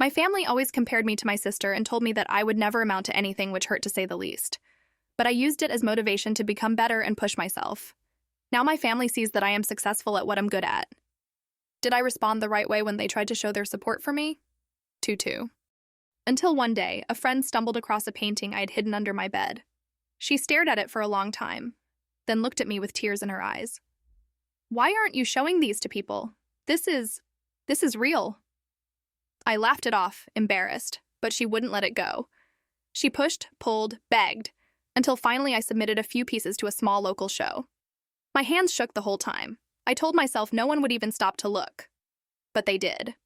My family always compared me to my sister and told me that I would never amount to anything, which hurt to say the least. But I used it as motivation to become better and push myself. Now my family sees that I am successful at what I'm good at. Did I respond the right way when they tried to show their support for me? Tutu. Until one day, a friend stumbled across a painting I had hidden under my bed. She stared at it for a long time, then looked at me with tears in her eyes. "Why aren't you showing these to people? This is real." I laughed it off, embarrassed, but she wouldn't let it go. She pushed, pulled, begged, until finally I submitted a few pieces to a small local show. My hands shook the whole time. I told myself no one would even stop to look. But they did.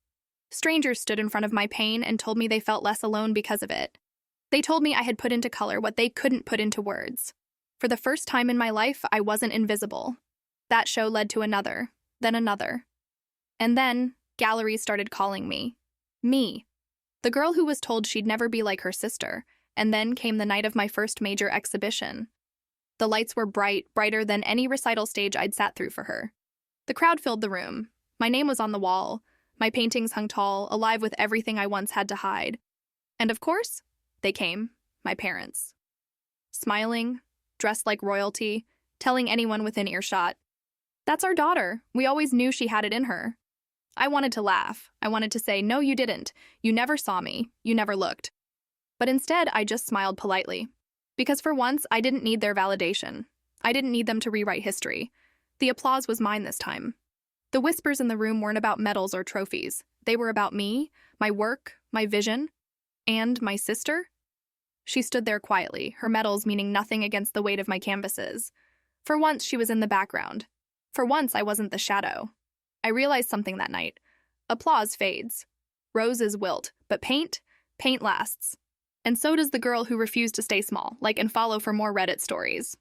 Strangers stood in front of my pain and told me they felt less alone because of it. They told me I had put into color what they couldn't put into words. For the first time in my life, I wasn't invisible. That show led to another, then another. And then, galleries started calling me. Me. The girl who was told she'd never be like her sister. And then came the night of my first major exhibition. The lights were bright, brighter than any recital stage I'd sat through for her. The crowd filled the room. My name was on the wall. My paintings hung tall, alive with everything I once had to hide. And of course, they came, my parents. Smiling, dressed like royalty, telling anyone within earshot, "That's our daughter. We always knew she had it in her." I wanted to laugh. I wanted to say, "No, you didn't. You never saw me. You never looked." But instead, I just smiled politely. Because for once, I didn't need their validation. I didn't need them to rewrite history. The applause was mine this time. The whispers in the room weren't about medals or trophies. They were about me, my work, my vision, and my sister. She stood there quietly, her medals meaning nothing against the weight of my canvases. For once, she was in the background. For once, I wasn't the shadow. I realized something that night. Applause fades. Roses wilt, but paint lasts. And so does the girl who refused to stay small, like and follow for more Reddit stories.